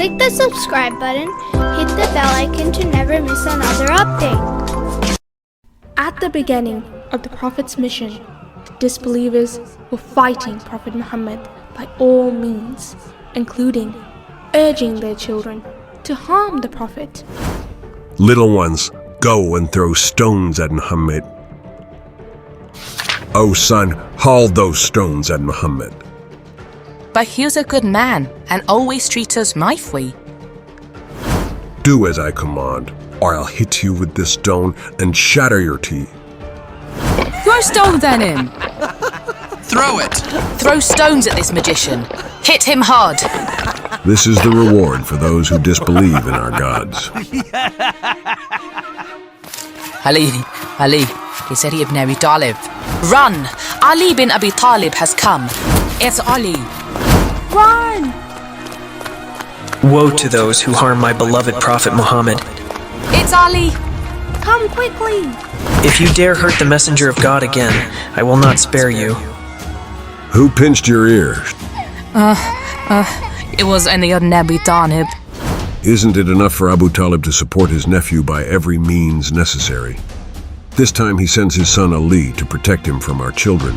Click the subscribe button, hit the bell icon to never miss another update. At the beginning of the Prophet's mission, the disbelievers were fighting Prophet Muhammad by all means, including urging their children to harm the Prophet. Little ones, go and throw stones at Muhammad. Oh son, haul those stones at Muhammad. But he's a good man and always treats us nicely. Do as I command, or I'll hit you with this stone and shatter your teeth. Throw stones at him! Throw it! Throw stones at this magician. Hit him hard. This is the reward for those who disbelieve in our gods. Ali, he said he ibn Abi Talib. Run! Ali bin Abi Talib has come. It's Ali. Run! Woe to those who harm my beloved Prophet Muhammad. It's Ali. Come quickly! If you dare hurt the messenger of God again, I will not spare you. Who pinched your ear? It was any of Nabi Talib. Isn't it enough for Abu Talib to support his nephew by every means necessary? This time he sends his son Ali to protect him from our children.